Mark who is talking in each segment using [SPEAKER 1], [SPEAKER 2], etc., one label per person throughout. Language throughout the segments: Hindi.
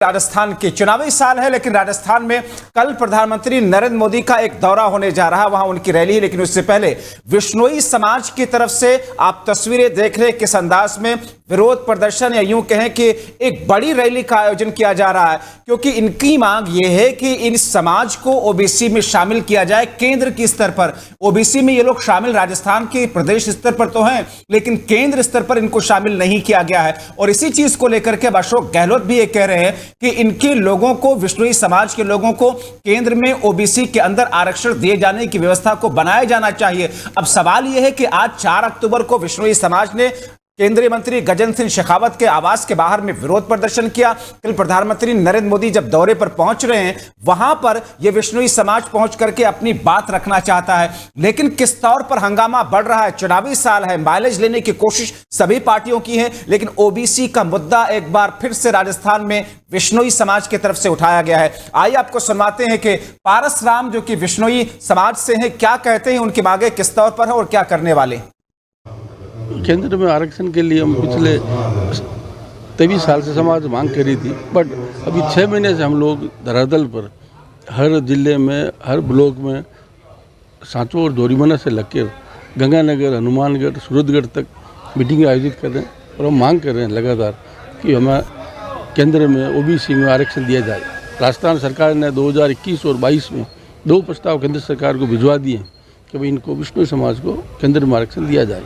[SPEAKER 1] राजस्थान के चुनावी साल है, लेकिन राजस्थान में कल प्रधानमंत्री नरेंद्र मोदी का एक दौरा होने जा रहा है। वहां उनकी रैली है, लेकिन उससे पहले विश्नोई समाज की तरफ से आप तस्वीरें देख रहे हैं किस अंदाज में विरोध प्रदर्शन या यूं कहें कि एक बड़ी रैली का आयोजन किया जा रहा है, क्योंकि इनकी मांग यह है कि इन समाज को ओबीसी में शामिल किया जाए। केंद्र की स्तर पर ओबीसी में ये लोग शामिल राजस्थान के प्रदेश स्तर पर तो हैं, लेकिन केंद्र स्तर पर इनको शामिल नहीं किया गया है। और इसी चीज को लेकर के अशोक गहलोत भी ये कह रहे हैं कि इनके लोगों को, विश्नोई समाज के लोगों को केंद्र में ओबीसी के अंदर आरक्षण दिए जाने की व्यवस्था को बनाया जाना चाहिए। अब सवाल यह है कि आज 4 अक्टूबर को विश्नोई समाज ने केंद्रीय मंत्री गजेंद्र सिंह शेखावत के आवास के बाहर में विरोध प्रदर्शन किया। कल प्रधानमंत्री नरेंद्र मोदी जब दौरे पर पहुंच रहे हैं, वहां पर यह विश्नोई समाज पहुंच करके अपनी बात रखना चाहता है, लेकिन किस तौर पर हंगामा बढ़ रहा है। चुनावी साल है, माइलेज लेने की कोशिश सभी पार्टियों की है, लेकिन ओबीसी का मुद्दा एक बार फिर से राजस्थान में विश्नोई समाज की तरफ से उठाया गया है। आइए आपको सुनवाते हैं कि पारस राम, जो कि विश्नोई समाज से हैं, क्या कहते हैं, उनकी मांगे किस तौर पर है और क्या करने वाले।
[SPEAKER 2] केंद्र में आरक्षण के लिए हम पिछले 23 साल से समाज मांग करी थी, बट अभी 6 महीने से हम लोग धरातल पर हर जिले में, हर ब्लॉक में सांचो और जोरीमना से लगकर गंगानगर, हनुमानगढ़, सूरतगढ़ तक मीटिंग आयोजित कर रहे हैं और हम मांग कर रहे हैं लगातार कि हमें केंद्र में ओबीसी में आरक्षण दिया जाए। राजस्थान सरकार ने 2021 और 22 में 2 प्रस्ताव केंद्र सरकार को भिजवा दिए कि भाई इनको विश्नोई समाज को केंद्र में आरक्षण दिया जाए।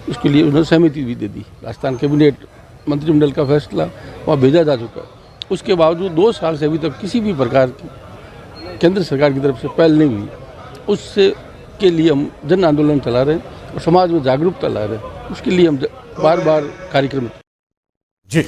[SPEAKER 2] उसके लिए उन्होंने सहमति भी दे दी। राजस्थान कैबिनेट मंत्रिमंडल का फैसला वहाँ भेजा जा चुका है। उसके बावजूद 2 साल से अभी तक किसी भी प्रकार की केंद्र सरकार की तरफ से पहल नहीं हुई। उससे के लिए हम जन आंदोलन चला रहे हैं और समाज में जागरूकता ला रहे हैं। उसके लिए हम बार बार कार्यक्रम
[SPEAKER 1] जी।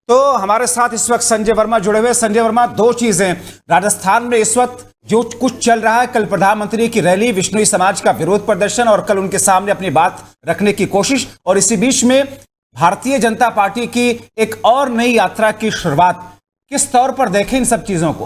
[SPEAKER 1] तो हमारे साथ इस वक्त संजय वर्मा जुड़े हुए। संजय वर्मा, 2 चीजें राजस्थान में इस वक्त जो कुछ चल रहा है, कल प्रधानमंत्री की रैली, विश्नोई समाज का विरोध प्रदर्शन और कल उनके सामने अपनी बात रखने की कोशिश, और इसी बीच में भारतीय जनता पार्टी की एक और नई यात्रा की शुरुआत। किस तौर पर देखें इन सब चीजों को।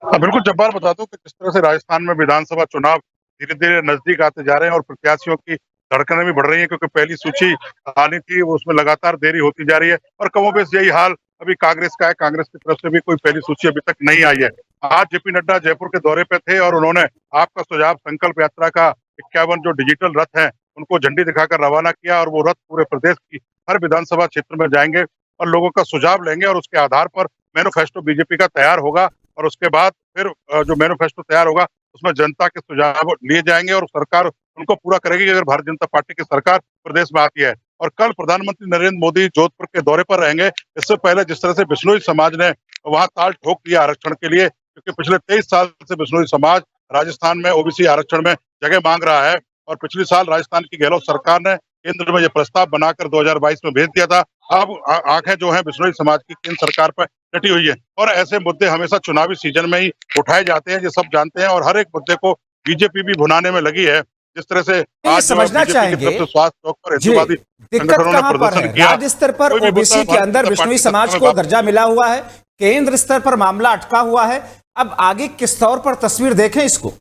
[SPEAKER 3] बिल्कुल जब्बार, बता दूं कि किस तरह से राजस्थान में विधानसभा चुनाव धीरे धीरे नजदीक आते जा रहे हैं और प्रत्याशियों की धड़कनें भी बढ़ रही है, क्योंकि पहली सूची आनी थी, वो उसमें लगातार देरी होती जा रही है। और कमोबेश यही हाल अभी कांग्रेस का है। कांग्रेस की तरफ से भी कोई पहली सूची अभी तक नहीं आई है। आज जेपी नड्डा जयपुर के दौरे पे थे और उन्होंने आपका सुझाव संकल्प यात्रा का 51 जो डिजिटल रथ है उनको झंडी दिखाकर रवाना किया, और वो रथ पूरे प्रदेश की हर विधानसभा क्षेत्र में जाएंगे और लोगों का सुझाव लेंगे, और उसके आधार पर मैनिफेस्टो बीजेपी का तैयार होगा। और उसके बाद फिर जो मैनिफेस्टो तैयार होगा उसमें जनता के सुझाव लिए जाएंगे और सरकार उनको पूरा करेगी अगर भारतीय जनता पार्टी की सरकार प्रदेश में आती है। और कल प्रधानमंत्री नरेंद्र मोदी जोधपुर के दौरे पर रहेंगे। इससे पहले जिस तरह से विश्नोई समाज ने वहां ताल ठोक दिया आरक्षण के लिए, क्योंकि पिछले 23 साल से विश्नोई समाज राजस्थान में ओबीसी आरक्षण में जगह मांग रहा है, और पिछले साल राजस्थान की गहलोत सरकार ने केंद्र में यह प्रस्ताव बनाकर 2022 में भेज दिया था। अब आंखें जो है विश्नोई समाज की केंद्र सरकार पर डटी हुई है, और ऐसे मुद्दे हमेशा चुनावी सीजन में ही उठाए जाते हैं, ये सब जानते हैं। और हर एक मुद्दे को बीजेपी भी भुनाने में लगी है। जिस तरह से आज
[SPEAKER 1] समझना चाहेंगे
[SPEAKER 3] स्वास्थ्य चौक पर
[SPEAKER 1] दिक्कत कहां पर है। राज्य स्तर पर ओबीसी के अंदर विश्नोई समाज को दर्जा मिला हुआ है, केंद्र स्तर पर मामला अटका हुआ है। अब आगे किस तौर पर तस्वीर देखें इसको।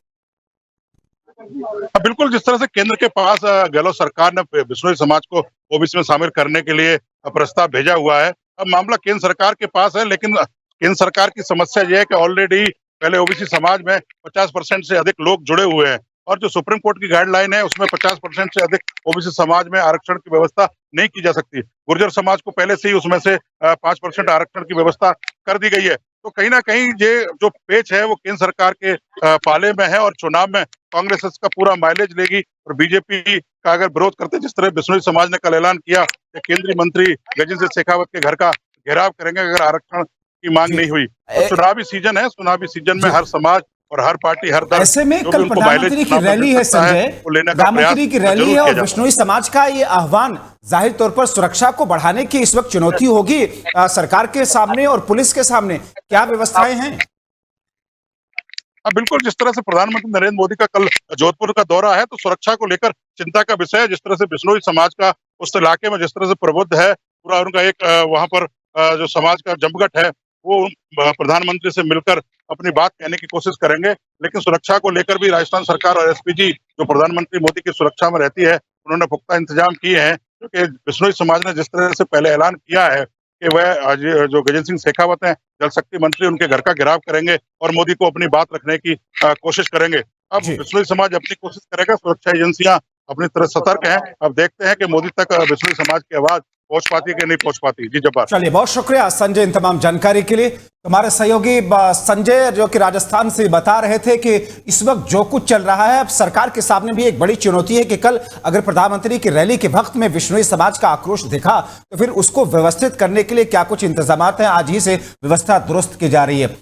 [SPEAKER 3] बिल्कुल, जिस तरह से केंद्र के पास गहलोत सरकार ने विश्नोई समाज को ओबीसी में शामिल करने के लिए प्रस्ताव भेजा हुआ है, अब मामला केंद्र सरकार के पास है। लेकिन केंद्र सरकार की समस्या यह है कि ऑलरेडी पहले ओबीसी समाज में 50% से अधिक लोग जुड़े हुए हैं, और जो सुप्रीम कोर्ट की गाइडलाइन है उसमें 50% से अधिक ओबीसी समाज में आरक्षण की व्यवस्था नहीं की जा सकती। गुर्जर समाज को पहले से ही उसमें से 5% आरक्षण की व्यवस्था कर दी गई है। तो कहीं ना कहीं ये जो पेच है वो केंद्र सरकार के पाले में है, और चुनाव में कांग्रेस इसका पूरा माइलेज लेगी। और बीजेपी का अगर विरोध करते, जिस तरह विश्नोई समाज ने कल ऐलान किया कि केंद्रीय मंत्री गजेंद्र सिंह शेखावत के घर का घेराव करेंगे अगर आरक्षण की मांग नहीं हुई। तो चुनावी सीजन है, चुनावी सीजन में हर समाज और हर पार्टी, हर दल,
[SPEAKER 1] ऐसे में कल प्रधानमंत्री की रैली है संजय, प्रधानमंत्री की रैली है और विश्नोई समाज का ये आह्वान, जाहिर तौर पर सुरक्षा को बढ़ाने की इस वक्त चुनौती होगी सरकार के सामने और पुलिस के सामने। क्या व्यवस्थाएं हैं।
[SPEAKER 3] बिल्कुल, जिस तरह से प्रधानमंत्री नरेंद्र मोदी का कल जोधपुर का दौरा है तो सुरक्षा को लेकर चिंता का विषय है। जिस तरह से विश्नोई समाज का उस इलाके में जिस तरह से प्रबुद्ध है, पूरा उनका एक वहां पर जो समाज का जमघट है वो प्रधानमंत्री से मिलकर अपनी बात कहने की कोशिश करेंगे। लेकिन सुरक्षा को लेकर भी राजस्थान सरकार और एसपीजी जो प्रधानमंत्री मोदी की सुरक्षा में रहती है, उन्होंने पुख्ता इंतजाम किए हैं, क्योंकि विश्नोई समाज ने जिस तरह से पहले ऐलान किया है कि वह आज जो गजेंद्र सिंह शेखावत हैं, जल शक्ति मंत्री, उनके घर का घेराव करेंगे और मोदी को अपनी बात रखने की कोशिश करेंगे। अब बिश्नोई समाज अपनी कोशिश करेगा, सुरक्षा एजेंसियां अपनी तरह सतर्क हैं। अब देखते हैं कि मोदी तक बिश्नोई समाज की आवाज पहुंच पाती है कि नहीं पहुंच पाती। जी जब्बार।
[SPEAKER 1] चलिए, बहुत शुक्रिया संजय इन तमाम जानकारी के लिए। हमारे सहयोगी संजय जो कि राजस्थान से बता रहे थे कि इस वक्त जो कुछ चल रहा है, अब सरकार के सामने भी एक बड़ी चुनौती है कि कल अगर प्रधानमंत्री की रैली के वक्त में बिश्नोई समाज का आक्रोश दिखा तो फिर उसको व्यवस्थित करने के लिए क्या कुछ इंतजाम हैं, आज ही से व्यवस्था दुरुस्त की जा रही है।